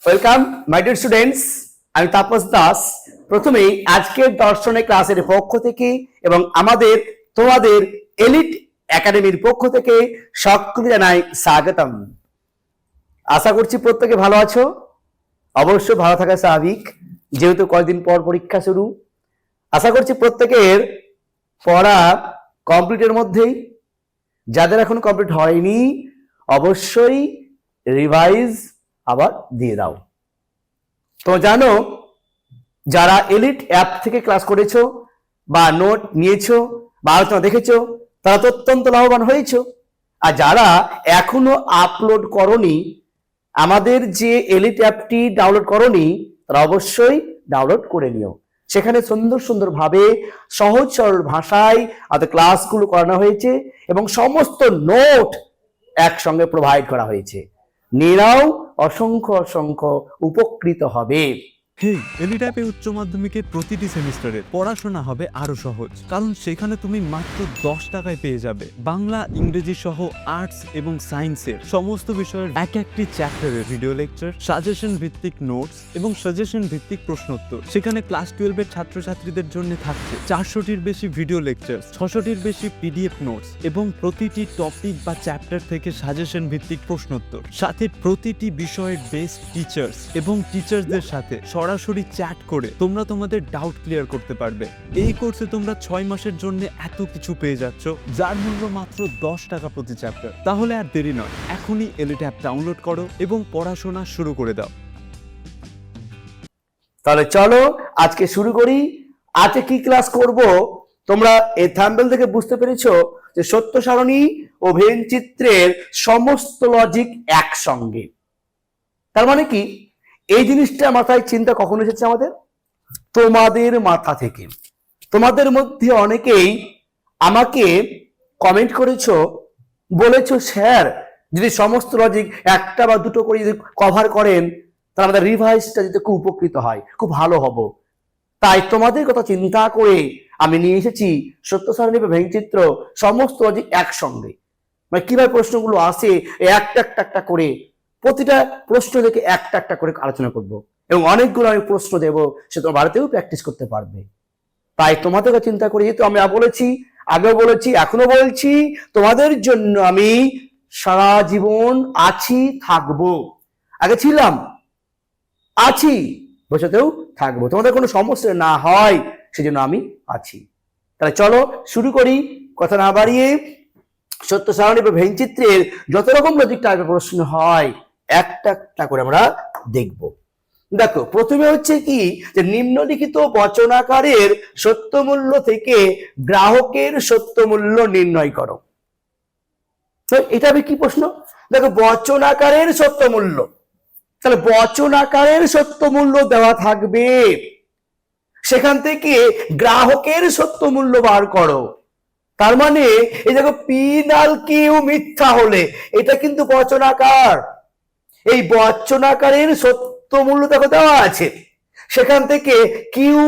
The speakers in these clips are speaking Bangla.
ওয়েলকাম মাই ডিয়ার স্টুডেন্টস, আমি তাপস দাস। প্রথমেই আজকের দর্শনের ক্লাসের পক্ষ থেকে এবং তোমাদের এলিট একাডেমির পক্ষ থেকে সকলকে জানাই স্বাগতম। আশা করছি প্রত্যেকে ভালো আছো। অবশ্যই ভালো থাকা স্বাভাবিক, যেহেতু কয়েকদিন পর পরীক্ষা শুরু। আশা করছি প্রত্যেকের পড়া কমপ্লিটের মধ্যেই। যাদের এখন কমপ্লিট হয়নি অবশ্যই রিভাইজ আবার দিয়ে দাও। তো জানো, যারা এলিট অ্যাপ থেকে ক্লাস করেছো বা নোট নিয়েছো বা আলোচনা দেখেছো তারা তো অত্যন্ত লাভবান হয়েছো। আর যারা এখনো আপলোড করনি, আমাদের যে এলিট অ্যাপটি ডাউনলোড করনি, তারা অবশ্যই ডাউনলোড করে নিও। সেখানে সুন্দর সুন্দর ভাবে সহজ সরল ভাষায় আমাদের ক্লাসগুলো করানো হয়েছে এবং সমস্ত নোট একসঙ্গে প্রোভাইড করা হয়েছে। নিরাও অসংখ্য অসংখ্য উপকৃত হবে। হেই, এলিট অ্যাপে উচ্চ মাধ্যমিকের প্রতিটি সেমিস্টারে পড়াশোনা হবে আরো সহজ, কারণ সেখানে তুমি মাত্র 10 টাকায় পেয়ে যাবে বাংলা, ইংরেজি সহ আর্টস এবং সায়েন্সের সমস্ত বিষয়ের একটি চ্যাপ্টারের ভিডিও লেকচার, সাজেশন ভিত্তিক নোটস এবং সাজেশন ভিত্তিক প্রশ্নোত্তর। সেখানে ক্লাস 12 এর ছাত্রছাত্রীদের জন্য থাকছে 400টির বেশি ভিডিও লেকচার, 600টির বেশি পিডিএফ নোটস এবং প্রতিটি টপিক বা চ্যাপ্টার থেকে সাজেশন ভিত্তিক প্রশ্নোত্তর। সাথে প্রতিটি বিষয়ের বেস্ট টিচার্স এবং টিচার্সদের সাথে সরাসরি চ্যাট করে তোমরা তোমাদের ডাউট ক্লিয়ার করতে পারবে। এই কোর্সে তোমরা 6 মাসের জন্য এত কিছু পেয়ে যাচ্ছ, যার মূল্য মাত্র 10 টাকা প্রতি চ্যাপ্টার। তাহলে আর দেরি নয়, এখনই এলিট অ্যাপ ডাউনলোড করো এবং পড়াশোনা শুরু করে দাও। তাহলে চলো আজকে শুরু করি। আজকে কি ক্লাস করব তোমরা এই থাম্বনেল থেকে বুঝতে পেরেছো যে সত্য সারণী ও ভেন চিত্রের সমস্ত লজিক একসঙ্গে। তার মানে কি, এই জিনিসটা মাথায় চিন্তা কখন এসেছে আমাদের? তোমাদের মাথা থেকে। তোমাদের মধ্যে অনেকেই আমাকে কমেন্ট করেছো, বলেছো স্যার যদি সমস্ত লজিক একটা বা দুটো করে যদি কভার করেন তাহলে আমাদের রিভাইজটা যদি খুব উপকৃত হয়, খুব ভালো হবো। তাই তোমাদের কথা চিন্তা করে আমি নিয়ে এসেছি সত্য সারণী বা ভেঙচিত্র সমস্ত লজিক একসঙ্গে। মানে কিভাবে প্রশ্নগুলো আসে একটা একটা একটা করে, প্রতিটা প্রশ্ন থেকে একটা একটা করে আলোচনা করব এবং অনেকগুলো আমি প্রশ্ন দেবো, সে তোমার বাড়িতেও প্র্যাকটিস করতে পারবে। তাই তোমাদেরকে চিন্তা করি, যেহেতু আমি বলেছি, আগেও বলেছি, এখনো বলছি, তোমাদের জন্য আমি সারা জীবন আছি, থাকবো। আগে ছিলাম, আছি, ভবিষ্যতেও থাকবো। তোমাদের কোনো সমস্যা না হয় সেজন্য আমি আছি। তাহলে চলো শুরু করি, কথা না বাড়িয়ে। সত্য সারণী বা ভেঙচিত্রের যত রকম লজিক টাইপের প্রশ্ন হয় একটা একটা করে আমরা দেখব। দেখো, প্রথমে হচ্ছে কি যে নিম্নলিখিত বচনাকারের সত্য মূল্য থেকে গ্রাহকের সত্য মূল্য নির্ণয় করো। তো এটা কি প্রশ্ন? দেখো, বচনাকারের সত্য মূল্য, তাহলে বচনাকারের সত্য মূল্য দেওয়া থাকবে, সেখান থেকে গ্রাহকের সত্য মূল্য বার করো। তার মানে এই দেখো, পি নাল কিউ মিথ্যা হলে এটা কিন্তু বচনাকার। এই বচনাকারের সত্য মূল্য দেখো দেওয়া আছে, সেখান থেকে কিউ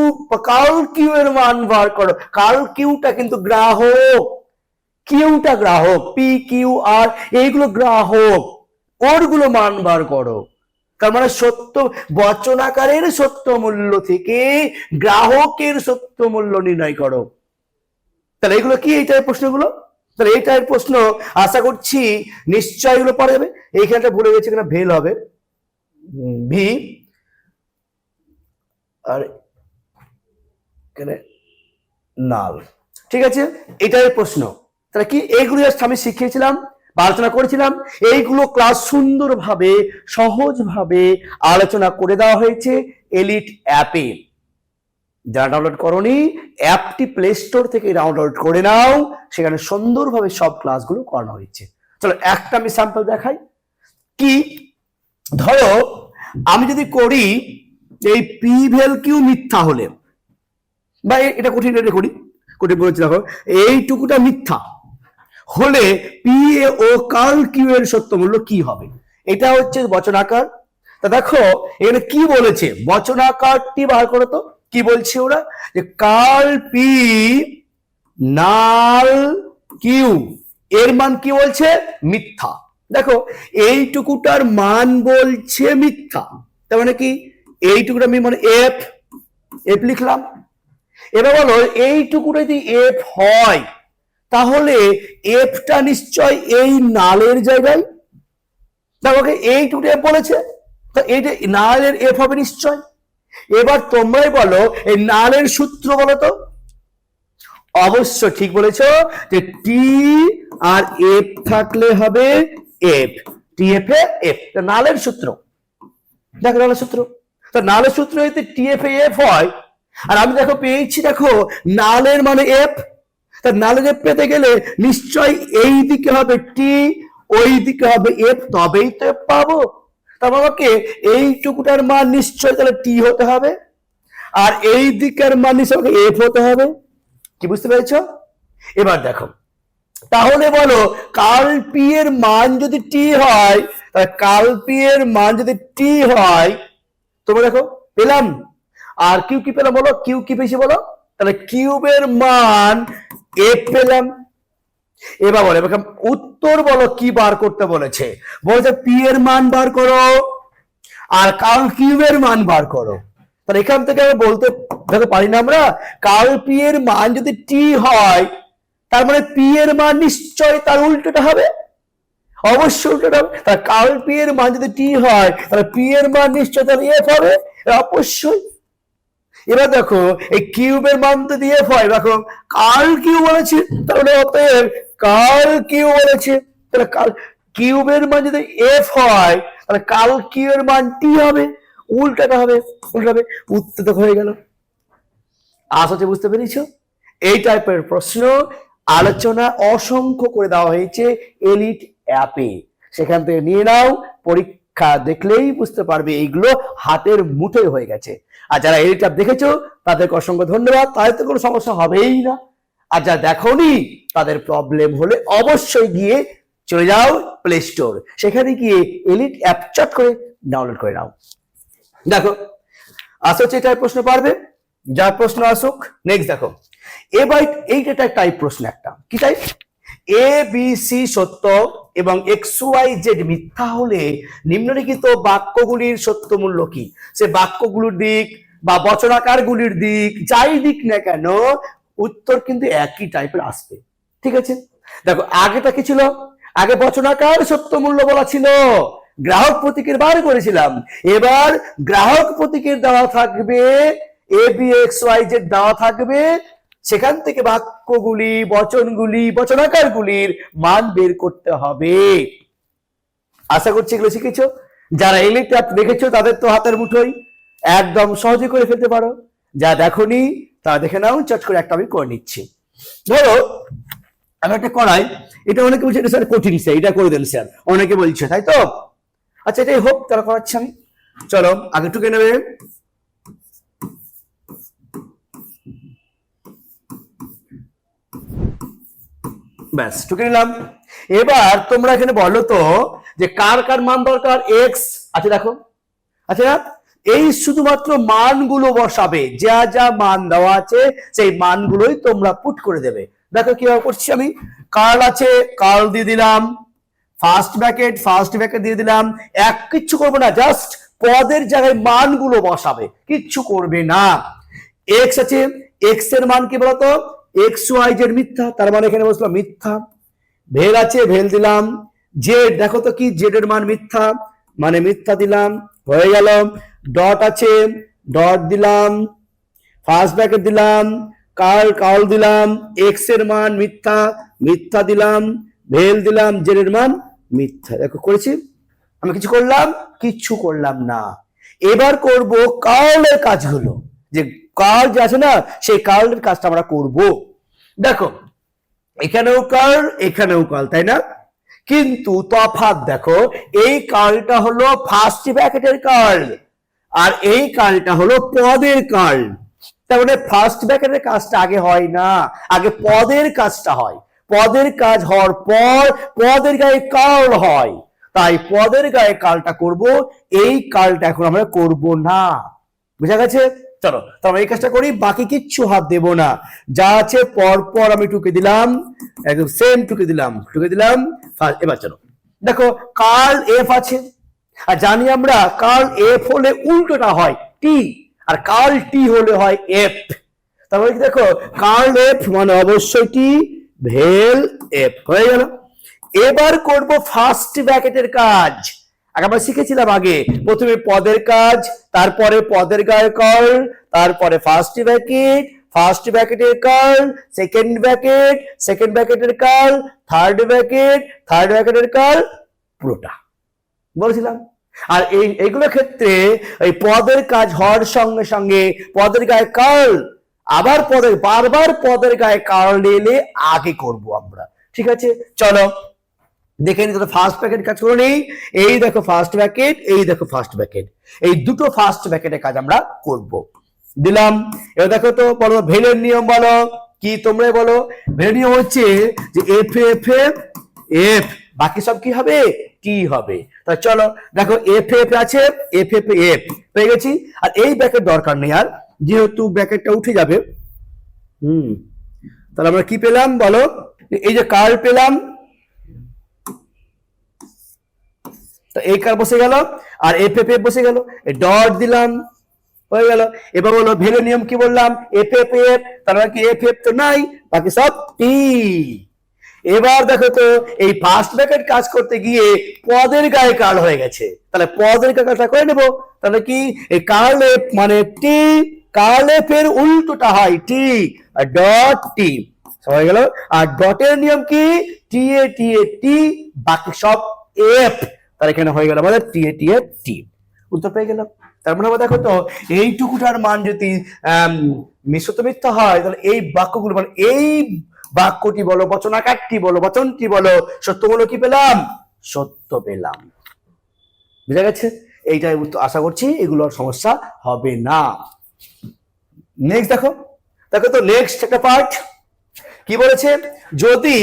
কাল কিউ এর মান বার করো। কাল কিউটা কিন্তু গ্রাহক, কিউটা গ্রাহক, পি কিউ আর এইগুলো গ্রাহক, ওরগুলো মান বার করো। তার মানে সত্য বচনাকারের সত্য মূল্য থেকে গ্রাহকের সত্য মূল্য নির্ণয় করো। তাহলে এগুলো কি এই টাইপের প্রশ্নগুলো? তাহলে এই টাইপের প্রশ্ন আশা করছি নিশ্চয় এগুলো পারা যাবে। এইখানটা ভুলে গেছি, কিনা ভেল হবে, ভি আর এখানে নাল। ঠিক আছে, এটাই প্রশ্ন। তাহলে কি এইগুলো আমি শিখিয়েছিলাম বা আলোচনা করেছিলাম, এইগুলো ক্লাস সুন্দরভাবে সহজভাবে আলোচনা করে দেওয়া হয়েছে এলিট অ্যাপে। যারা ডাউনলোড করোনি, অ্যাপটি প্লে স্টোর থেকে ডাউনলোড করে নাও, সেখানে সুন্দরভাবে সব ক্লাসগুলো করানো হয়েছে। চলো একটা আমি স্যাম্পল দেখাই। কি, ধরো আমি যদি করি এই পি ভেল কিউ মিথ্যা হলে, বা এটা কঠিন, এটা করি কঠিন বলেছি, দেখো এইটুকুটা মিথ্যা হলে পি ও কার্ল কিউ এর সত্য মূল্য কি হবে? এটা হচ্ছে বচনাকার। তা দেখো এখানে কি বলেছে, বচনাকারটি বার করো তো। কি বলছে ওরা? যে কার্ল পি নাল কিউ এর মান কি বলছে? মিথ্যা। দেখো এইটুকুটার মান বলছে মিথ্যা, তার মানে কি এইটুকুটা আমি মানে এফ, এফ লিখলাম। এবার বলো এইটুকুটা যদি এফ হয় তাহলে এফটা নিশ্চয় এই নালের জায়গায়, তাহলে এইটুকু এফ বলেছে, তো এইটা নালের এফ হবে নিশ্চয়। এবার তোমরাই বলো এই নালের সূত্র বলো তো। অবশ্য ঠিক বলেছো যে টি আর এফ থাকলে হবে এফ, টি এফ এ এফ, নালের সূত্র। দেখো নালের সূত্র, তো নালের সূত্র যদি টি এফ এ এফ হয়, আর আমি দেখো পেয়েছি দেখো নালের মানে এফ, তা নালের এফ পেতে গেলে নিশ্চয় এই দিকে হবে টি, ওই দিকে হবে এফ, তবেই তো এফ পাবো। তার আমাকে এইটুকুটার মান নিশ্চয় তাহলে টি হতে হবে, আর এই দিকের মান নিশ্চয় এফ হতে হবে। কি বুঝতে পেরেছ? এবার দেখো তাহলে বলো কার্ল পি এর মান যদি টি হয়, তাহলে কার্ল পি এর মান যদি টি হয়, তোমরা দেখো পেলাম। আর কিউ কি পেলাম বলো, কিউ কি পেয়েছি বলো, তাহলে কিউবের মান এফ পেলাম। এবার বলো এবার উত্তর বলো কি বার করতে বলেছে, বলেছে পি এর মান বার করো আর কার্ল কিউবের মান বার করো। তাহলে এখান থেকে আমি বলতে দেখো পারি না আমরা, কার্ল পি এর মান যদি টি হয় তার মানে পি এর মান নিশ্চয় তার উল্টোটা হবে, অবশ্যই উল্টোটা হবে। তাহলে কার্ল পি এর মান যদি টি হয় তাহলে পি এর মান নিশ্চয় তাহলে এফ হবে, অবশ্যই। এবার দেখো এই কিউবের মান যদি এফ হয়, দেখো কার্ল কিউ বলেছে, তাহলে অতএব কার্ল কিউ বলেছে, তাহলে কিউবের মান যদি এফ হয় তাহলে কার্ল কিউ এর মান টি হবে, উল্টাটা হবে, উল্টাবে। উত্তর তো হয়ে গেল। আশা হচ্ছে বুঝতে পেরেছো? এই টাইপের প্রশ্ন আলোচনা অসংখ্য করে দেওয়া হয়েছে এলিট অ্যাপে, সেখান থেকে নিয়ে নাও, পরীক্ষা দেখলেই বুঝতে পারবে এইগুলো হাতের মুঠোয় হয়ে গেছে। আর যারা এলিট অ্যাপ দেখেছো তাদেরকে অসংখ্য ধন্যবাদ, তাদের তো কোনো সমস্যা হবেই না। আর যারা দেখোনি তাদের প্রবলেম হলে অবশ্যই গিয়ে চলে যাও প্লে স্টোর, সেখানে গিয়ে এলিট অ্যাপ চট করে ডাউনলোড করে নাও। দেখো আশা হচ্ছে এটাই প্রশ্ন পারবে, যা প্রশ্ন আসুক। নেক্সট দেখো এবার এইটা টাইপ প্রশ্ন, একটা কি টাইপ, এ বি সি সত্য এবং এক্স ওয়াই জেড মিথ্যা হলে নিম্নলিখিত বাক্যগুলির সত্য মূল্য কি। সে বাক্যগুলোর দিক বা বচনাকার গুলির দিক যাই দিক না কেন উত্তর কিন্তু একই টাইপের আসবে, ঠিক আছে। দেখো আগেটা কি ছিল, আগে বচনাকার সত্য মূল্য বলা ছিল, গ্রাহক প্রতীকের বার করেছিলাম। এবার গ্রাহক প্রতীকের দেওয়া থাকবে, A B x Y Z দেওয়া থাকবে, সেখান থেকে বাক্যগুলি বচনগুলি বচনাকার গুলির মান বের করতে হবে। আশা করছি এগুলো শিখেছো। যারা এলিট অ্যাপ দেখেছো তাদের তো হাতের মুঠোই, একদম সহজে করে ফেলতে পারো। যা দেখোনি তা দেখে নাও, চট করে একটা আমি করে নিচ্ছি। ধরো আমি একটা করাই, এটা অনেকে বলছে এটা স্যার কঠিন, স্যার এটা করে দেন স্যার, অনেকে বলছে, তাই তো। আচ্ছা এটাই হোক, তারা করাচ্ছি আমি। চলো আগে টুকে নেবে, ব্যাস টুকে নিলাম। এবার তোমরা এখানে বলো তো যে কার কার মান দরকার, এক্স আচ্ছা দেখো, আচ্ছা এই শুধুমাত্র মানগুলো বসাবে, যা যা মান দেওয়া আছে সেই মানগুলোই তোমরা পুট করে দেবে। দেখো কিভাবে করছি আমি, কার্ল আছে কার্ল দিয়ে দিলাম, ফার্স্ট ব্র্যাকেট দিয়ে দিলাম, কিচ্ছু করবো না, জাস্ট পদের জায়গায় মানগুলো বসাবে, কিচ্ছু করবে না। এক্স আছে, এক্স এর মান কি বলতো, এক্স ওয়াই জেড মিথ্যা, তার মানে এখানে বসলাম মিথ্যা। ভেল আছে ভেল দিলাম, জেড দেখো তো কি, জেড এর মান মিথ্যা, মানে মিথ্যা দিলাম, হয়ে গেল। ডট আছে ডট দিলাম, ফার্স্ট ব্র্যাকেট দিলাম, কার্ল দিলাম, এক্স এর মান মিথ্যা, মিথ্যা দিলাম, ভেল দিলাম, জেড এর মান মিথ্যা। দেখো করেছি আমি, কিছু করলাম, কিচ্ছু করলাম না। এবার করব কার্লের কাজগুলো, যে কার্ল যে আছে না সেই কার্লের কাজটা আমরা করব। দেখো এখানেও কার্ল এখানেও কার্ল, তাই না, কিন্তু তফাৎ দেখো, এই কার্লটা হলো ফার্স্ট ব্র্যাকেটের কার্ল আর এই কার্লটা হলো পদের কার্ল। তার মানে ফার্স্ট ব্র্যাকেটের কাজটা আগে হয় না, আগে পদের কাজটা হয়। পদের কাজ হওয়ার পর পদের গায়ে কার্ল হয়, তাই পদের গায়ে কার্লটা করব, এই কার্লটা এখন আমরা করব না। বুঝা গেছে? চলো তাহলে এই কাজটা করি, বাকি কিচ্ছু হাত দেব না, যা আছে পর পর আমি টুকে দিলাম, একদম সেম টুকে দিলাম। এবার চলো দেখো কার্ল এফ আছে, আর জানি আমরা কার্ল এফ হলে উল্টোটা হয় টি, আর কার্ল টি হলে হয় এফ। তারপরে কি দেখো, কার্ল এফ মানে অবশ্যই টি, ভেল এফ হয়ে গেল। এবার করব ফার্স্ট ব্র্যাকেটের কাজ। আমরা শিখেছিলাম আগে প্রথমে পদের কাজ, তারপরে পদের গায়ে কার্ল, তারপরে ফার্স্ট ব্র্যাকেট, ফার্স্ট ব্র্যাকেটের কার্ল, সেকেন্ড ব্র্যাকেট, সেকেন্ড ব্র্যাকেটের কার্ল, থার্ড ব্র্যাকেট, থার্ড ব্র্যাকেটের কার্ল, পুরোটা বলেছিলাম। আর এইগুলো ক্ষেত্রে এই পদের কাজ হওয়ার সঙ্গে সঙ্গে পদের গায়ে কার্ল, আবার পদের বারবার পদের গায়ে কার্ল এলে আগে করব আমরা। ঠিক আছে, চলো দেখে নি। ফার্স্ট ব্র্যাকেট কাজ করে নেই। এই দেখো ফার্স্ট ব্র্যাকেট, এই দেখো ফার্স্ট ব্র্যাকেট, এই দুটো ফার্স্ট ব্র্যাকেটের কাজ আমরা করব। দিলাম। এবার দেখো তো, বলো ভেলের নিয়ম বলো কি, তোমরা বলো। ভেলের নিয়ম হচ্ছে যে এফ এফ এফ এফ, বাকি সব কি হবে, টি হবে। তাহলে চলো দেখো, এফ এফ আছে, এফ এফ এফ পেয়ে গেছি। আর এই ব্র্যাকেট দরকার নেই আর, যেহেতু ব্র্যাকেটটা উঠে যাবে। তাহলে আমরা কি পেলাম বলো, এই যে কার্ল পেলাম, এই কার বসে গেল, আর এফ এফ এফ বসে গেল, এই ডট দিলাম, হয়ে গেল। এবার বলো ভেলের নিয়ম কি বললাম, এফ এফ এফ, তার কি এফ এফ তো নাই, বাকি সব টি। এবার দেখো তো, এই ফার্স্ট ব্র্যাকেট কাজ করতে গিয়ে পদের গায়ে কার্ল হয়ে গেছে, তাহলে পদের গায়ে কার্লটা করে নেবো। তাহলে কি, এই কার্ল এফ মানে টি, কার্ল এফ এর উল্টোটা হয় টি, আর ডট টি হয়ে গেল। আর ডটের নিয়ম কি, টি এ টি এ টি, বাকি সব এফ, তাহলে এখানে হয়ে গেল আমাদের টি এ টি এ টি, উত্তর পেয়ে গেলাম। তার মানে দেখো তো, এইটুকুটার মান যদি মিশ্রিত মিথ্যা হয়, তাহলে এই বাক্যগুলো মানে এই বাক্যটি বলো, বচনাকারটি বলো, বচনটি বলো, সত্য বলো, কি পেলাম, সত্য পেলাম। বুঝা গেছে? এইটাই উত্তর। আশা করছি এগুলোর সমস্যা হবে না। নেক্সট দেখো, দেখো তো নেক্সট একটা পার্ট কি বলেছে, যদি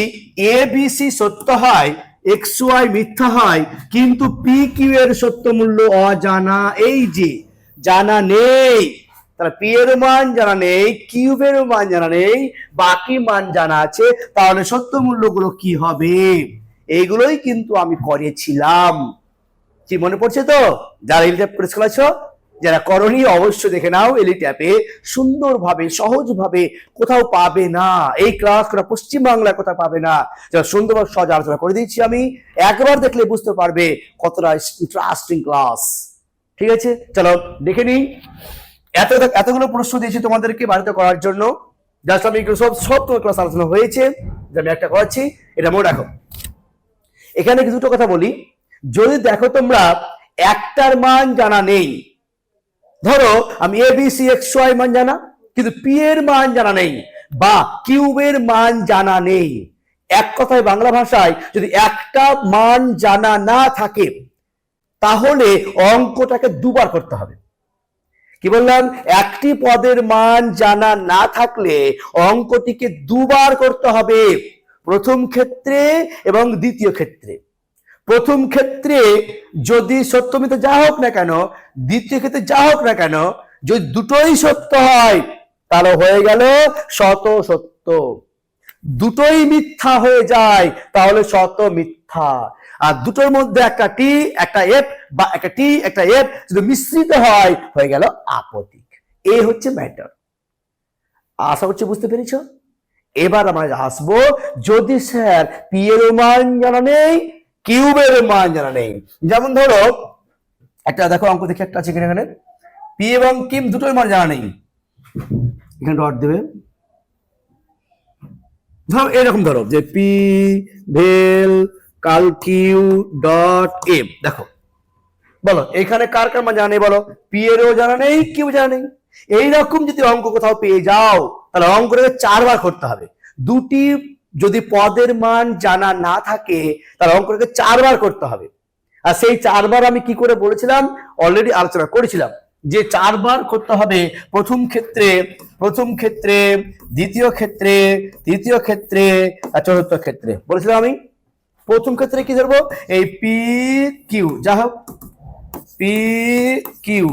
এ বি সি সত্য হয়, এক্স ওয়াই মিথ্যা হয়, কিন্তু পি কিউ এর সত্য মূল্য অজানা। এই যে জানা নেই, তাহলে পি এর মান জানা নেই, কিউ এর মান জানা নেই, বাকি মান জানা আছে, তাহলে সত্য মূল্যগুলো কি হবে? এইগুলোই কিন্তু আমি করেছিলাম। কি মনে পড়ছে তো? যারা এলিট পরিষ্কার আছো, যারা করনি অবশ্যই দেখে নাও। এলিট অ্যাপে সুন্দরভাবে সহজভাবে, কোথাও পাবে না এই ক্লাস, কোথাও পশ্চিমবাংলায় কোথাও পাবে না, যারা সুন্দরভাবে সহজ আলোচনা করে দিচ্ছি আমি। একবার দেখলে বুঝতে পারবে কতটা ইন্টারেস্টিং ক্লাস। ঠিক আছে, চলো দেখে নিই। এতগুলো প্রশ্ন দিয়েছি তোমাদেরকে বাড়িতে করার জন্য, জাস্ট আমি সব তোমার ক্লাস আলোচনা হয়েছে, যে আমি একটা করাচ্ছি, এটা মনে রাখো। এখানে দুটো কথা বলি। যদি দেখো তোমরা একটার মান জানা নেই, ধরো আমি এ বি সি এক্স ওয়াই মান জানা, কিন্তু পি এর মান জানা নেই, বা কিউবের মান জানা নেই। এক কথায় বাংলা ভাষায়, যদি একটা মান জানা না থাকে, তাহলে অঙ্কটাকে দুবার করতে হবে। কি বললাম? একটি পদের মান জানা না থাকলে অঙ্কটিকে দুবার করতে হবে, প্রথম ক্ষেত্রে এবং দ্বিতীয় ক্ষেত্রে। প্রথম ক্ষেত্রে যদি সত্য মিথ্যা যা হোক না কেন, দ্বিতীয় ক্ষেত্রে যা হোক না কেন, যদি দুটোই সত্য হয়, তাহলে হয়ে গেল শত সত্য। দুটোই মিথ্যা হয়ে যায়, তাহলে শত মিথ্যা। আর দুটোর মধ্যে একটা টি একটা এফ, বা একটা টি একটা এফ যদি মিশ্রিত হয়, হয়ে গেল আপতিক। এই হচ্ছে ম্যাটার। আশা করছি বুঝতে পেরেছ। এবার আমরা আসবো, যদি স্যার পি এর মান জানা নেই, কিউবের মান জানা নেই। যেমন ধরো একটা দেখো অঙ্ক দেখি, একটা আছে এখানে, পি এবং কিউ দুটোর মান জানা নেই, এখানে ডট দেবে। ধরো এরকম, ধরো যে পি ভেল কাল কিউ ডট এফ। দেখো বলো এখানে কার কার মান জানা নেই, বলো পি এরও জানা নেই, কিউ জানা নেই। এইরকম যদি অঙ্ক কোথাও পেয়ে যাও, তাহলে অঙ্কটাকে 4 বার করতে হবে। দুটি যদি পদের মান জানা না থাকে, তাহলে অঙ্কটাকে 4 বার করতে হবে। আর সেই 4 বার আমি কি করে বলেছিলাম, অলরেডি আলোচনা করেছিলাম, যে 4 বার করতে হবে প্রথম ক্ষেত্রে, দ্বিতীয় ক্ষেত্রে, তৃতীয় ক্ষেত্রে, আর চতুর্থ ক্ষেত্রে। বলেছিলাম আমি প্রথম ক্ষেত্রে কি ধরবো, এই পি কিউ, যা হোক P Q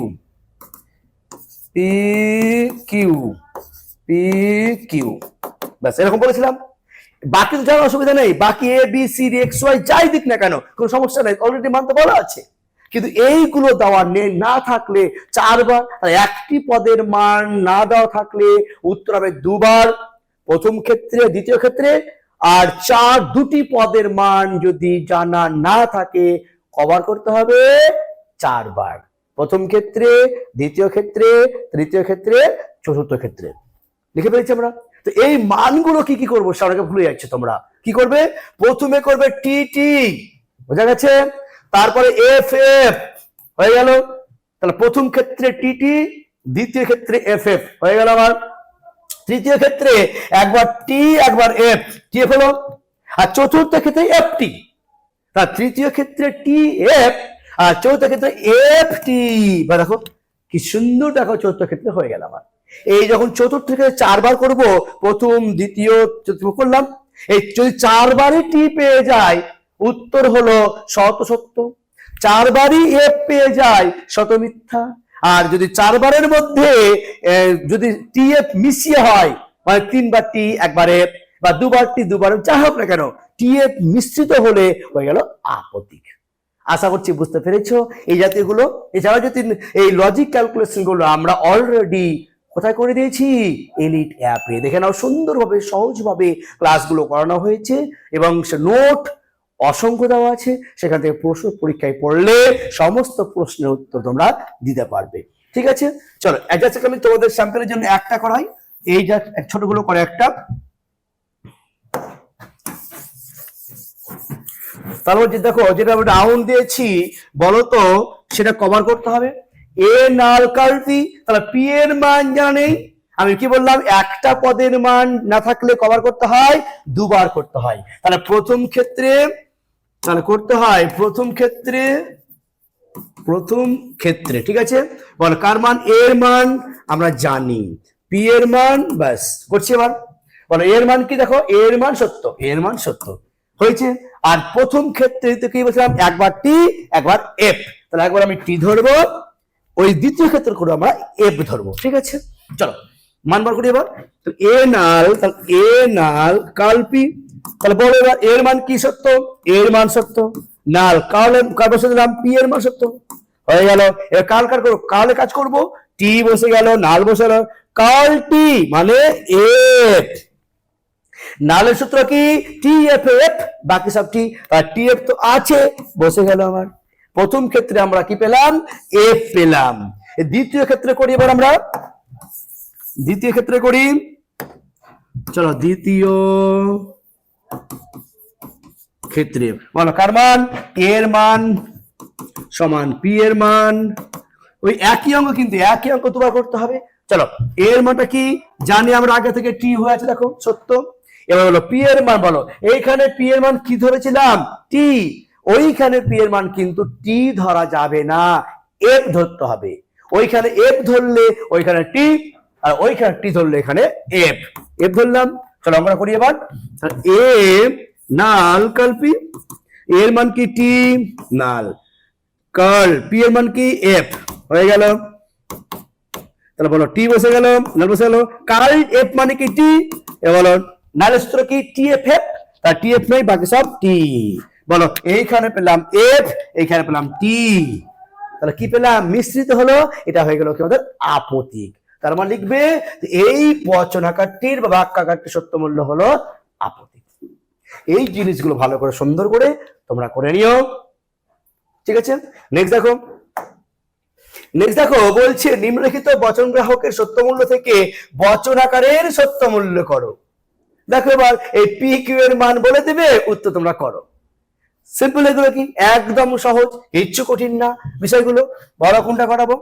P Q P Q, ব্যাস এরকম বলেছিলাম। বাকি তো জানার অসুবিধা নেই, বাকি A B C D X Y যাই দিক না কেন কোনো সমস্যা নেই, অলরেডি মান তো বলা আছে। কিন্তু এইগুলো দেওয়া না থাকলে 4 বার, একটি পদের মান না দেওয়া থাকলে উত্তর হবে 2 বার প্রথম ক্ষেত্রে, দ্বিতীয় ক্ষেত্রে, আর 2টি পদের মান যদি জানা না থাকে কভার করতে হবে 4 বার প্রথম ক্ষেত্রে, দ্বিতীয় ক্ষেত্রে, তৃতীয় ক্ষেত্রে, চতুর্থ ক্ষেত্রে। লিখে ফেলেছি আমরা। তো এই মানগুলো কি কি করবো সেটাকে ভুলে যাচ্ছে তোমরা। কি করবে? প্রথমে করবে টি টি, বোঝা গেছে? তারপরে এফ এফ হয়ে গেল। তাহলে প্রথম ক্ষেত্রে টি টি, দ্বিতীয় ক্ষেত্রে এফ এফ হয়ে গেল আমার। তৃতীয় ক্ষেত্রে একবার টি একবার এফ, টি এফ হলো। আর চতুর্থ ক্ষেত্রে এফ টি। তার তৃতীয় ক্ষেত্রে টি এফ আর চতুর্থ ক্ষেত্রে এফ টি। বা দেখো কি সুন্দর, দেখো চতুর্থ ক্ষেত্রে হয়ে গেল আমার। এই যখন চতুর্থ ক্ষেত্রে 4 বার করবো, প্রথম দ্বিতীয় চতুর্থ করলাম, এই যদি 4 বারই টি পেয়ে যায় উত্তর হলো শত সত্য, 4 বারই এফ পেয়ে যায় শত মিথ্যা। আর যদি 4 বারের মধ্যে যদি টি এফ মিশিয়ে হয়, মানে 3 বার টি একবার এফ বা 2 বার টি 2 বার যা হোক না কেন, টি এফ মিশ্রিত হলে হয়ে গেল আপতিক। আশা করছি বুঝতে পেরেছো এই জাতীয়গুলো। এছাড়াও যদি এই লজিক ক্যালকুলেশন গুলো আমরা অলরেডি কোথায় করে দিয়েছি, এলিট অ্যাপে। দেখে নাও সুন্দরভাবে সহজভাবে ক্লাসগুলো করানো হয়েছে এবং সে নোট অসংখ্য দেওয়া আছে, সেখান থেকে প্রশ্ন পরীক্ষায় পড়লে সমস্ত প্রশ্নের উত্তর তোমরা দিতে পারবে। ঠিক আছে, চলো একটা আমি তোমাদের স্যাম্পলের জন্য একটা করাই। এই যা ছোটগুলো করে একটা, তারপর যে দেখো যেটা আমরা রাউন্ড দিয়েছি বলতো সেটা কভার করতে হবে। এ নাল কার্ভি, তাহলে পি এর মান জানা নেই। আমি কি বললাম, একটা পদের মান না থাকলে কভার করতে হয় 2 বার করতে হয়। তাহলে প্রথম ক্ষেত্রে তাহলে করতে হয় প্রথম ক্ষেত্রে ঠিক আছে, বল কার মান? এর মান আমরা জানি, পি এর মান, ব্যাস করছি। এবার বলো এর মান কি? দেখো এর মান সত্য, এর মান সত্য হয়েছে। আর প্রথম ক্ষেত্রে কি বলছিলাম, একবার টি একবার এফ, তাহলে একবার আমি টি ধরবো, ওই দ্বিতীয় ক্ষেত্রে করে আমরা এফ ধরবো। ঠিক আছে, চলো মান বার করি এবার। এ নাল, তাহলে এ নাল কাল পি, তাহলে বলো এবার এর মান কি? সত্য, এর মান সত্য। নাল কাল বসে দিলাম, পি এর মান সত্য হয়ে গেল। এবার কাল করবো, কালে কাজ করবো, টি বসে গেল, নাল বসে গেল, কাল টি মানে এফ। নালের সূত্র কি? টি এফ এফ, বাকি সব টি, আর টি এফ তো আছে, বসে গেল আমার। প্রথম ক্ষেত্রে আমরা কি পেলাম? এফ পেলাম। দ্বিতীয় ক্ষেত্রে করি এবার আমরা, দ্বিতীয় ক্ষেত্রে করি, চলো দ্বিতীয় ক্ষেত্রে বলো কার মান? এর মান সমান পি এর মান, ওই একই অঙ্ক কিন্তু একই অঙ্ক দুবার করতে হবে। চলো এর মানটা কি জানি আমরা আগে থেকে, টি হয়ে আছে দেখো সত্য। এবার বলো পি এর মান, বলো এইখানে পি এর মান কি ধরেছিলাম? টি। ওইখানে পি এর মান কিন্তু টি ধরা যাবে না, এফ ধরতে হবে। ওইখানে এফ ধরলে ওইখানে টি, আর ওইখানে টি ধরলে এখানে এফ, এফ ধরলাম। চলো আমরা করি এবার। এ নাল কাল পি, এর মান কি? টি নাল, কাল পি এর মান কি? এফ হয়ে গেল। তাহলে বলো টি বসে গেল, নাল বসে গেল, কাল এফ মানে কি? টি। এবার বলো নালের সূত্র কি? টি এফ এফ, তার টি এফ নেই, বাকি সব টি। বলো এইখানে পেলাম এফ, এইখানে পেলাম টি, তাহলে কি পেলাম? মিশ্রিত হলো, এটা হয়ে গেল কি আমাদের আপতিক। তার মানে লিখবে এই বচনাকারটির বা বাক্যাকারটির সত্য মূল্য হলো আপতিক। এই জিনিসগুলো ভালো করে সুন্দর করে তোমরা করে নিও। ঠিক আছে, নেক্সট দেখো বলছে নিম্নলিখিত বচন গ্রাহকের সত্য মূল্য থেকে বচন আকারের সত্য মূল্য করো। দেখো এবার এই পি কিউ এর মান বলে দেবে, উত্তর তোমরা করো। সিম্পল, এগুলো কি একদম সহজ, কিচ্ছু কঠিন না বিষয়গুলো। বড় কোনটা করাবো?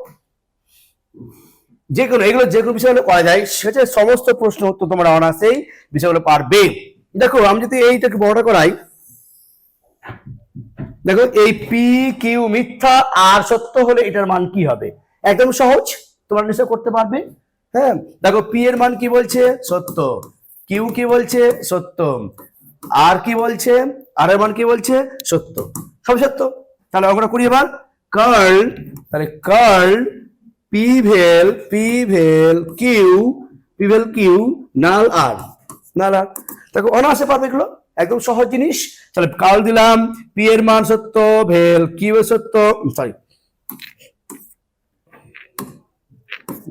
যে কোনো এগুলো যে কোনো বিষয়গুলো করা যায়, সেটা সমস্ত প্রশ্ন উত্তর তোমরা অনায়াসেই বিষয়গুলো পারবে। দেখো আমি যদি এইটাকে বড় করাই, দেখো এই পি কিউ মিথ্যা আর সত্য হলে এটার মান কি হবে? একদম সহজ, তোমরা নিশ্চয় করতে পারবে। হ্যাঁ দেখো পি এর মান কি বলছে? সত্য। কিউ কি বলছে? সত্য। আর কি বলছে? আর এর মান কি বলছে? সত্য, সব সত্য। তাহলে আমরা করি এবার কার্ল, তাহলে কার্ল পিভেল কিউ নাল আর, নাল আর। দেখো অনায়াসে পারবে এগুলো, একদম সহজ জিনিস। তাহলে কার্ল দিলাম, পি এর মান সত্য, ভেল কিউ এর সত্য, সরি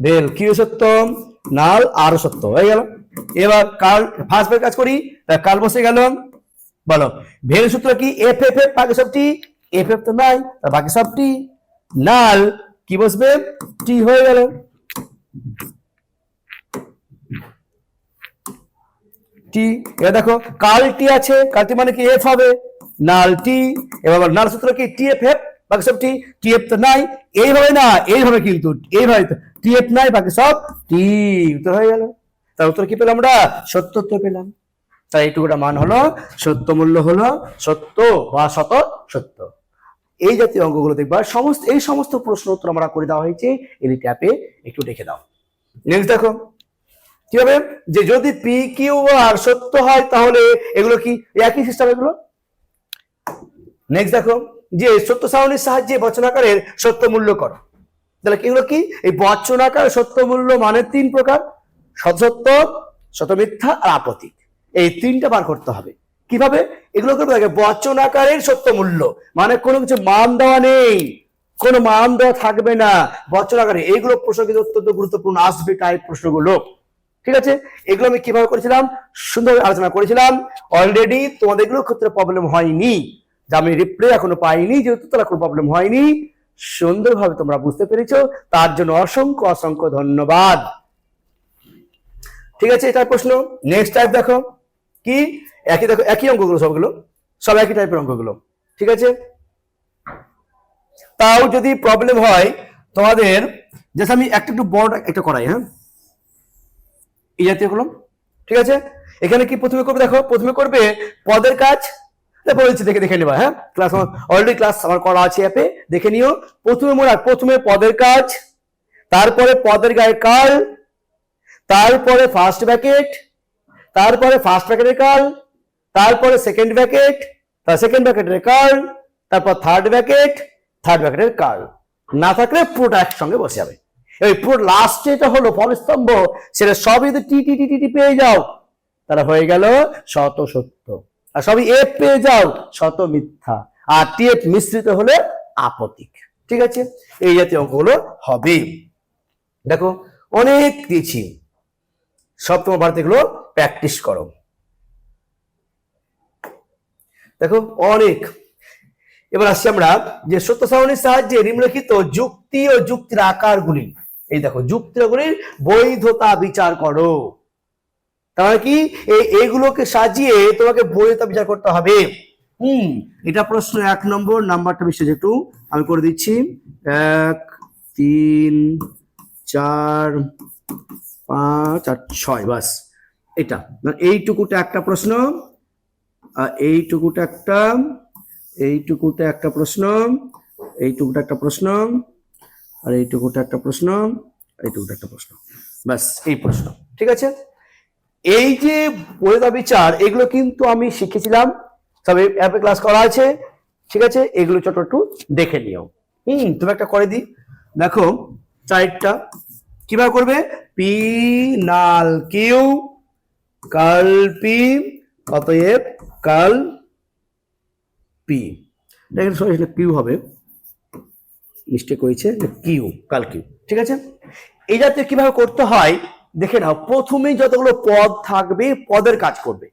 ভেল কিউ সত্য, নাল আর সত্য হয়ে গেল। এবার কাল ফার্স্ট বের কাজ করি, কাল বসে গেল। বলো ভেল সূত্র কি? এফ এফ এফ বাকি সব টি, এফ এফ তো নাই, বাকি সব টি। নাল কি বসবে? টি হয়ে গেল। টি। এবার দেখো কাল টি আছে, কাল টি মানে কি এফ হবে, নাল টি। এবার নাল সূত্র কি? টি এফ এফ বাকি সব টি, টি এফ তো নাই, এইভাবে না এইভাবে, কিন্তু এইভাবে তো টি এফ নাই বাকি সব টি, উত্তর হয়ে গেল। তার উত্তর কি পেলাম আমরা? সত্য উত্তর পেলাম। তাই এইটুকুটা মান হলো সত্য, মূল্য হলো সত্য বা শত সত্য। এই জাতীয় অঙ্কগুলো দেখবা সমস্ত, এই সমস্ত প্রশ্ন উত্তর আমরা করে দেওয়া হয়েছে এলিট অ্যাপে, একটু দেখে দাও। নেক্সট দেখো কি হবে, যে যদি পি কিউ আর সত্য হয় তাহলে এগুলো কি একই সিস্টেম এগুলো। নেক্সট দেখো যে সত্য সারণীর সাহায্যে বচনাকারের সত্য মূল্য করো। তাহলে এগুলো কি? এই বচনাকার সত্য মূল্য মানে তিন প্রকার, সত্য, শত মিথ্যা আর আপতিক। এই তিনটা বার করতে হবে। কিভাবে এগুলো করবো? বচন আকারের সত্য মূল্য মানে কোনো কিছু মান দেওয়া নেই, কোনো মান দেওয়া থাকবে না, বচন আকারে। এইগুলো প্রশ্ন কিন্তু অত্যন্ত গুরুত্বপূর্ণ আসবে, টাইপ প্রশ্নগুলো। ঠিক আছে, এগুলো আমি কিভাবে করেছিলাম সুন্দরভাবে আলোচনা করেছিলাম অলরেডি। তোমাদের এগুলোর ক্ষেত্রে প্রবলেম হয়নি, যে আমি রিপ্লে এখনো পাইনি, যেহেতু তারা কোনো প্রবলেম হয়নি, সুন্দরভাবে তোমরা বুঝতে পেরেছো, তার জন্য অসংখ্য অসংখ্য ধন্যবাদ। ঠিক আছে, এটার প্রশ্ন। নেক্সট টাইপ দেখো কি? একই, দেখো একই অঙ্কগুলো, সবগুলো সব একই টাইপের অঙ্কগুলো। ঠিক আছে, তাও যদি প্রবলেম হয় তোমাদের, জাস্ট আমি একটু বড় একটা করাই, হ্যাঁ, এই জাতীয় গুলো। ঠিক আছে, এখানে কি প্রথমে করবে? দেখো প্রথমে করবে পদের কাজ, বলেছি দেখে দেখে নেবা। হ্যাঁ, ক্লাস অলরেডি ক্লাস আমার করা আছে অ্যাপে, দেখে নিও। প্রথমে পদের কাজ, তারপরে পদের গায়ে কাল, তারপরে ফার্স্ট ব্র্যাকেট, তারপরে ফার্স্ট ব্র্যাকেটের কাল, তারপরে সেকেন্ড ব্র্যাকেট, তার সেকেন্ড ব্র্যাকেটের কাল, তারপর থার্ড ব্র্যাকেট, থার্ড ব্র্যাকেটের কাল। না থাকলে পুরোটা একসঙ্গে বসে যাবে। এই পুরো লাস্টে এটা হলো ফলস্তম্ভ, সেটা সবই যদি টি টি টি টি পেয়ে যাও তাহলে হয়ে গেল শত সত্য, আর সবই এফ পেয়ে যাও শত মিথ্যা, আর টি এফ মিশ্রিত হলে আপতিক। ঠিক আছে, এই জাতীয় অঙ্কগুলো হবে। দেখো অনেক দিয়েছি, সব তোমার বাড়িতে এগুলো প্র্যাকটিস করো। দেখো অনেক। এবার আসছি আমরা যে সত্য সারণীর সাহায্যে নিম্নলিখিত যুক্তি ও যুক্তির আকারগুলি, এই দেখো যুক্তিগুলির বৈধতা বিচার করো। তাহলে কি এইগুলোকে সাজিয়ে তোমাকে বৈধতা বিচার করতে হবে। এটা প্রশ্ন 1 নম্বর, নাম্বারটা বিশেষ একটু আমি করে দিচ্ছি। 1 3 4 5 আর 6, বাস এটা। এইটুকুটা একটা প্রশ্ন, এইটুকুটা একটা, এইটুকুটা একটা প্রশ্ন, এইটুকুটা একটা প্রশ্ন, আর এইটুকুটা একটা প্রশ্ন, এইটুকুটা একটা প্রশ্ন, বাস এই প্রশ্ন। ঠিক আছে, এই যে বৈধতা বিচার এগুলো কিন্তু আমি শিখেছিলাম, সবে অ্যাপে ক্লাস করা আছে। ঠিক আছে, এগুলো ছোট একটু দেখে নিও। তুমি একটা করে দিই, দেখো চারটা কিভাবে করবে। পি নাল কিউ কাল পি, অতএব কাল পি। কিউ হবে, মিস্টেক হয়েছে, কিউ, কাল কিউ। ঠিক আছে, এই জাতীয় কিভাবে করতে হয় দেখে নাও। প্রথমেই যতগুলো পদ থাকবে পদের কাজ করবে।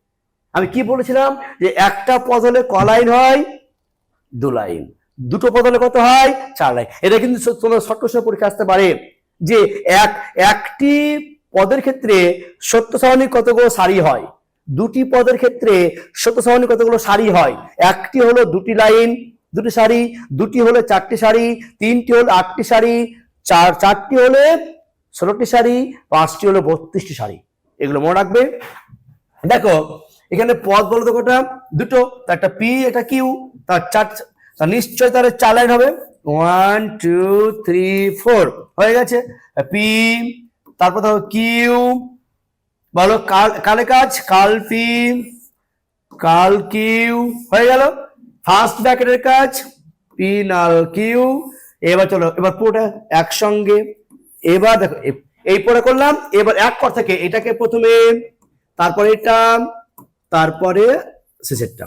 আমি কি বলেছিলাম যে একটা পদ হলে ক লাইন হয়? 2 লাইন। দুটো পদ হলে কত হয়? 4 লাইন। এটা কিন্তু তোমার শর্ট কোশ্চেন পরীক্ষা আসতে পারে, যে একটি পদের ক্ষেত্রে সত্য সারণী কতগুলো সারি হয়, দুটি পদের ক্ষেত্রে সত্য সারণী কতগুলো সারি হয়। একটি হলো 2টি লাইন 2টি সারি, দুটি হলে 4টি সারি, তিনটি হলো 8টি সারি, চারটি হলে 16টি সারি, 5টি হলো 32টি সারি। এগুলো মনে রাখবে। দেখো এখানে পদ বলতো কটা? দুটো, একটা পি একটা কিউ, তার নিশ্চয় তাহলে 4 লাইন হবে। 1 2 3 4 হয়ে গেছে। পি, তারপর দেখো কিউ, বলো কালে কাজ কাল পি কাল কিউ হয়ে গেল। ফার্স্ট ব্র্যাকেটের কাজ পি নাল কিউ। এবার চলো, এবার পুরোটা একসঙ্গে। এবার দেখো এই পরে করলাম, এবার এক পর থেকে এটাকে প্রথমে, তারপরে এটা, তারপরে শেষেরটা।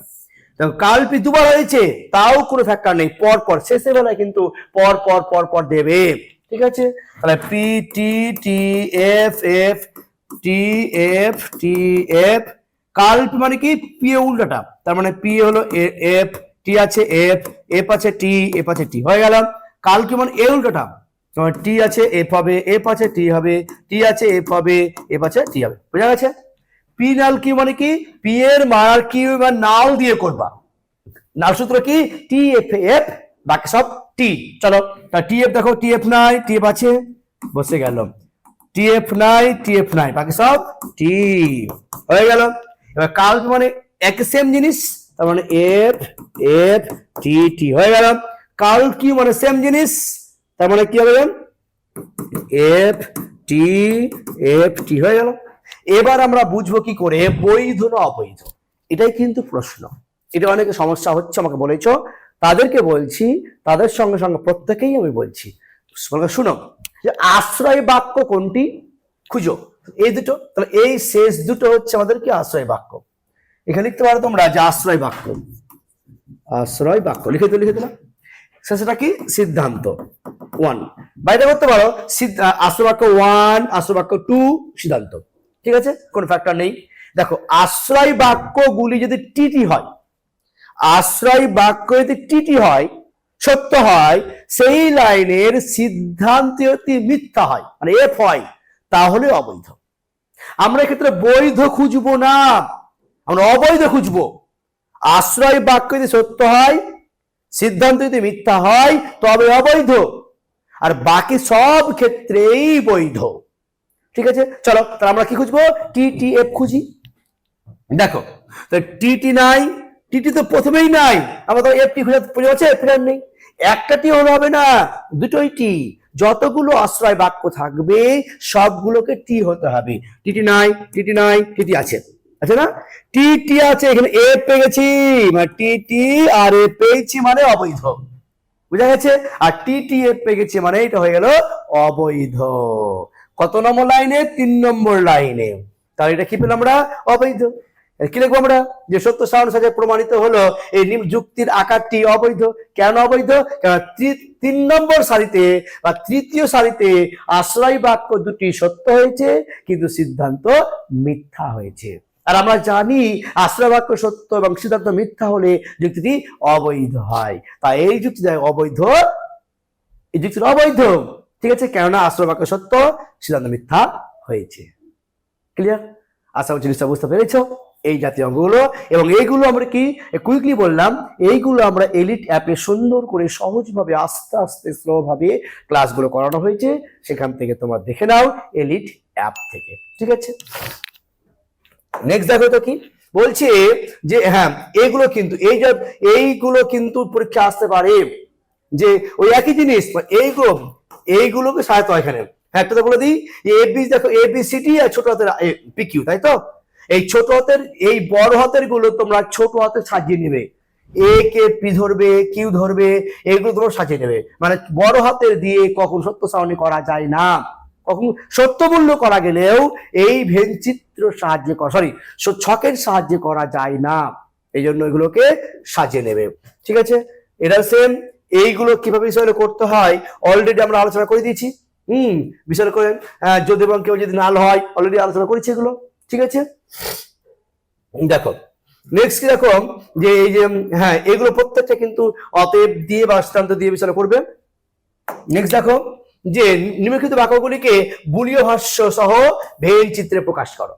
কালপি দুবার হয়েছে তাও কোনো ফ্যাক্টর নেই, পর পর শেষে বেলায় কিন্তু পর পর পর পর দেবে। ঠিক আছে, তাহলে P T T F F T F T F, কালপি মানে কি পি এ উল্টাটা, তার মানে পি হলো এফ, টি আছে এফ, এফ আছে টি, এফ আছে টি, হয়ে গেল। কালপি মানে এ উল্টাটা, তোমার টি আছে এফ হবে, এফ আছে টি হবে, টি আছে এফ হবে, এফ আছে টি হবে, বোঝা গেছে। পি নাল কি মানে কি পি এর মান কি নাল দিয়ে করবা, নাল সূত্র কি টি এফ এফ, বাকি সব টি। চলো টি এফ দেখো, টি এফ নাই, টি এফ আছে, বসে গেল, টি এফ নাই, টি এফ নাই, বাকি সব টি, হয়ে গেল। এবার কাল্প মানে একই সেম জিনিস, তার মানে এফ এফ টি টি, হয়ে গেল। কাল কি মানে সেম জিনিস, তার মানে কি হবে এফ টি এফ টি, হয়ে গেল। এবার আমরা বুঝবো কি করে বৈধ না অবৈধ, এটাই কিন্তু প্রশ্ন। এটা অনেকে সমস্যা হচ্ছে, আমাকে বলেছো, তাদেরকে বলছি, তাদের সঙ্গে সঙ্গে প্রত্যেকেই আমি বলছি, শুনো যে আশ্রয় বাক্য কোনটি খুঁজো, এই দুটো, তাহলে এই শেষ দুটো হচ্ছে আমাদের কি আশ্রয় বাক্য। এখানে লিখতে পারো তোমরা যে আশ্রয় বাক্য, আশ্রয় বাক্য লিখে দিলাম, সেটা কি সিদ্ধান্ত ওয়ান, বাইরে করতে পারো আশ্রয় বাক্য ওয়ান, আশ্রয় বাক্য টু, সিদ্ধান্ত, ঠিক আছে, কোন ফ্যাক্টর নেই। দেখো আশ্রয় বাক্যগুলি যদি টিটি হয়, আশ্রয় বাক্য যদি টিটি হয়, সত্য হয়, সেই লাইনের সিদ্ধান্ত যদি মিথ্যা হয়, মানে এফ হয়, তাহলে অবৈধ। আমরা এক্ষেত্রে বৈধ খুঁজবো না, আমরা অবৈধ খুঁজবো। আশ্রয় বাক্য যদি সত্য হয়, সিদ্ধান্ত যদি মিথ্যা হয়, তবে অবৈধ, আর বাকি সব ক্ষেত্রেই বৈধ। ঠিক আছে, চলো তাহলে আমরা কি খুঁজবো, টি টি এফ খুঁজি। দেখো টি টি নাই, টিটি তো প্রথমেই নাই, আমরা তো এফ টি খুঁজে ফেরার নেই, একটা টি হলে হবে না, দুটোই টি। যতগুলো আশ্রয় বাক্য থাকবে সবগুলোকে টি হতে হবে। টিটি নাই, টিটি নাই, টিটি আছে, আছে না, টি টি আছে, এখানে এফ পেয়ে গেছি, মানে টি টি আর এফ পেয়েছি মানে অবৈধ, বুঝা গেছে। আর টি টি এফ পেয়ে গেছি মানে এটা হয়ে গেল অবৈধ। কত নম্বর লাইনে, 3 নম্বর লাইনে, তাহলে এটা কি পেলাম আমরা, অবৈধ। কি লিখবো আমরা, যে সত্য সারণ সাথে প্রমাণিত হলো এই যুক্তির আকারটি অবৈধ। কেন অবৈধ, কারণ 3 নম্বর সারিতে বা তৃতীয় সারিতে আশ্রয় বাক্য দুটি সত্য হয়েছে কিন্তু সিদ্ধান্ত মিথ্যা হয়েছে। আর আমরা জানি আশ্রয় বাক্য সত্য এবং সিদ্ধান্ত মিথ্যা হলে যুক্তিটি অবৈধ হয়, তাই এই যুক্তি অবৈধ, এই যুক্তিটি অবৈধ। ঠিক আছে, কেননা আশ্রয় বাক্য সত্য, সিদ্ধান্ত মিথ্যা হয়েছে। ক্লিয়ার? আশা করছি জিনিসটা বুঝতে পেরেছ, এই জাতীয় অঙ্কগুলো। এবং এইগুলো আমরা কি কুইকলি বললাম, এইগুলো আমরা এলিট অ্যাপে সুন্দর করে সহজভাবে আস্তে আস্তে স্লো ভাবে ক্লাসগুলো করানো হয়েছে, সেখান থেকে তোমরা দেখে নাও এলিট অ্যাপ থেকে। ঠিক আছে, নেক্সট দেখো তো কি বলছে, যে হ্যাঁ এইগুলো কিন্তু এইগুলো কিন্তু পরীক্ষা আসতে পারে, যে ওই একই জিনিস এইগুলোকে সহায়তা এখানে। হ্যাঁ একটা তো বলে দিই, এবি দেখো এবিসিডি আর ছোট হাতের পিকিউ, তাই তো, এই ছোট হাতের এই বড় হাতের গুলো তোমরা ছোট হাতে সাজিয়ে নেবে, এ কে পি ধরবে, কিউ ধরবে, এগুলো তোমরা সাজিয়ে নেবে। মানে বড় হাতের দিয়ে কখন সত্য সারণী করা যায় না, কখন সত্য মূল্য করা গেলেও এই ভেনচিত্র সাহায্যে ছকের সাহায্যে করা যায় না, এই জন্য এগুলোকে সাজিয়ে নেবে। ঠিক আছে, এটা সেম, এইগুলো কিভাবে বিষয় করতে হয় অলরেডি আমরা আলোচনা করে দিয়েছি। বিষয় করে যদি এবং কেউ যদি নাল হয়, অলরেডি আলোচনা করেছি এগুলো। ঠিক আছে, দেখো নেক্সট কি দেখো, যে এই যে হ্যাঁ এগুলো প্রত্যেকটা কিন্তু অতএব দিয়ে বা সিদ্ধান্ত দিয়ে বিষয় করবে। নেক্সট দেখো, যে নিম্নলিখিত বাক্যগুলিকে বুলীয় ভাষ্য সহ ভেন চিত্রে প্রকাশ করো।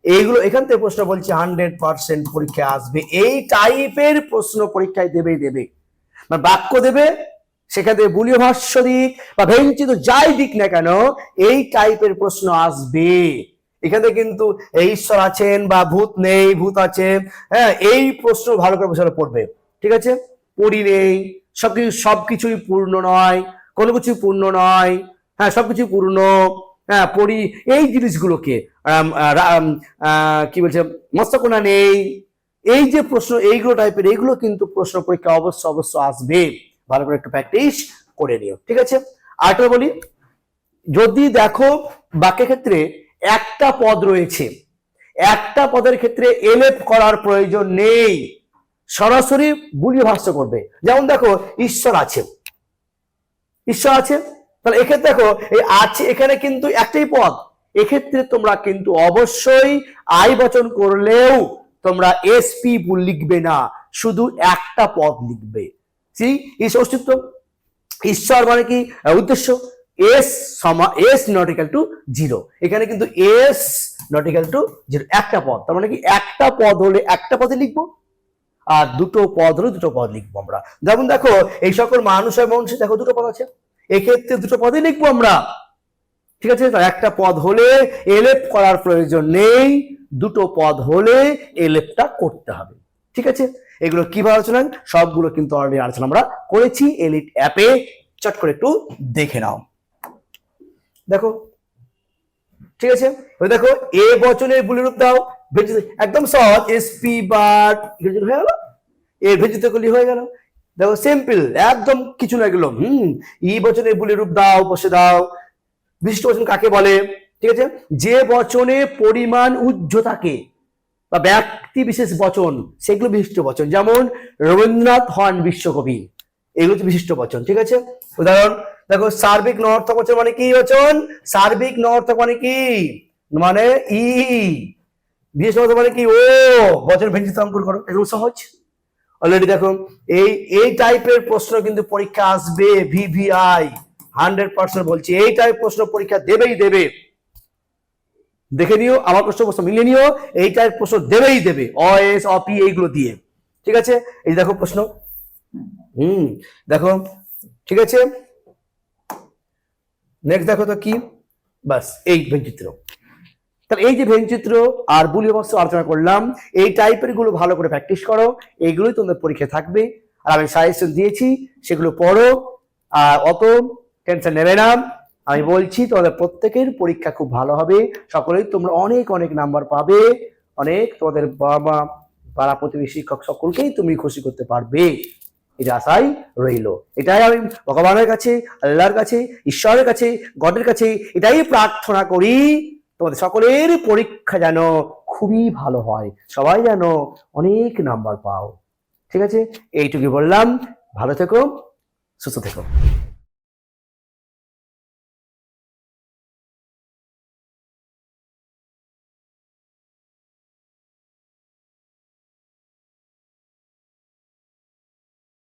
এইগুলো এখান থেকে প্রশ্ন বলছে 100% পরীক্ষা আসবে, এই টাইপের প্রশ্ন পরীক্ষায় দেবে, মানে বাক্য দেবে, সেখান থেকে বুলীয় ভাষ্য দিক বা ভেন চিত্র যাই দিক না কেন, এই টাইপের প্রশ্ন আসবে। এখানে কিন্তু ঈশ্বর আছেন বা ভূত নেই, ভূত আছে, হ্যাঁ এই প্রশ্ন ভালো করে বিষয় পড়বে। ঠিক আছে, পড়ি নেই, সবকিছুই পূর্ণ নয়, কোনো কিছু পূর্ণ নয়, হ্যাঁ সবকিছু পূর্ণ, হ্যাঁ পড়ি, এই জিনিসগুলোকে কি বলছে, মস্তকোনা নেই, এই যে প্রশ্ন এইগুলো টাইপের, এইগুলো কিন্তু প্রশ্ন পরীক্ষা অবশ্য আসবে, ভালো করে একটু প্র্যাকটিস করে নিও। ঠিক আছে, আরেকটা বলি, যদি দেখো বাক্যের ক্ষেত্রে একটা পদ রয়েছে, একটা পদের ক্ষেত্রে এলএফ করার প্রয়োজন নেই, সরাসরি বুলিয় ভাষ্য করবে। যেমন দেখো ঈশ্বর আছে, ঈশ্বর আছে, তাহলে এক্ষেত্রে দেখো এই আছে এখানে কিন্তু একটাই পদ, এক্ষেত্রে তোমরা কিন্তু অবশ্যই আই বচন করলেও তোমরা এসপি লিখবে না, শুধু একটা পদ লিখবে। ঈশ্বর অস্তিত্ব, ঈশ্বর মানে কি উদ্দেশ্য, এস নট ইকুয়াল টু 0, এখানে কিন্তু এস নট ইকুয়াল টু 0, একটা পদ, তার মানে কি একটা পদ হলে একটা পদে লিখবো, আর দুটো পদ হলে দুটো পদ লিখবো আমরা। যেমন দেখো এই সকল মানুষের বংশে দেখো দুটো পদ আছে, এক্ষেত্রে দুটো পদে লিখবো আমরা, ঠিক আছে। একটা পদ হলে এলএফ করার প্রয়োজন নেই, দুটো পদ হলে এলএফটা করতে হবে, ঠিক আছে। এগুলো কিভাবে আলোচনা, সবগুলো কিন্তু অলরেডি আলোচনা আমরা করেছি এলিট অ্যাপে, চট করে একটু দেখে নাও। দেখো ঠিক আছে, দেখো এ বচনের বুলির রূপ দাও, একদম সহজ, এসপি বাট হয়ে গেল, এর ভেজিতে গুলি হয়ে গেল। দেখো সিম্পল, একদম কিছু না এগুলো। ই বচনের বুলির রূপ দাও, বসে দাও। বিশিষ্ট বচন কাকে বলে, ঠিক আছে, যে বচনে পরিমাণ উজ্জ্ব থাকে বা ব্যক্তি বিশেষ বচন, সেগুলো বিশিষ্ট বচন। যেমন রবীন্দ্রনাথ হন বিশ্বকবি, এগুলো হচ্ছে বিশিষ্ট বচন, ঠিক আছে। উদাহরণ দেখো সার্বিক নর্থক বচন মানে কি বচন, সার্বিক নর্থক মানে কি, মানে ই, বিশেষ বচন মানে কি ও, বচন ভেঞ্জিত অঙ্কুর করো, এগুলো সহজ। অলরেডি দেখো এই টাইপের প্রশ্ন কিন্তু পরীক্ষা আসবে, ভিভিআই 100% বলছি, এই টাইপ প্রশ্ন পরীক্ষা দেবেই দেবে, দেখে নিও, আমার প্রশ্ন মিলিয়ে নিও, এই টাইপ প্রশ্ন দেবেই দেবে, অএস অপি এইগুলো দিয়ে, ঠিক আছে। এই দেখো প্রশ্ন, দেখো ঠিক আছে। নেক্সট দেখো তো কি, বাস এই ভেনচিত্র। তাহলে এই যে ভেনচিত্র আর বুলিয় ভাষ্য আলোচনা করলাম, এই টাইপের গুলো ভালো করে প্র্যাকটিস করো, এইগুলোই তোমাদের পরীক্ষা থাকবে। আর আমি সাজেশন দিয়েছি সেগুলো পড়ো, আর অত টেনশন নেবে না। আমি বলছি তোমাদের প্রত্যেকের পরীক্ষা খুব ভালো হবে, সকলেই তোমরা অনেক অনেক নাম্বার পাবে, অনেক তোমাদের বাবা মা পাড়া প্রতিবেশী শিক্ষক সকলকেই তুমি খুশি করতে পারবে, এটা আশাই রইল। এটাই আমি ভগবানের কাছে, আল্লাহর কাছে, ঈশ্বরের কাছে, গডের কাছে এটাই প্রার্থনা করি, তোমাদের সকলের পরীক্ষা যেন খুবই ভালো হয়, সবাই যেন অনেক নাম্বার পাও, ঠিক আছে। এইটুকু বললাম, ভালো থেকো, সুস্থ থেকো।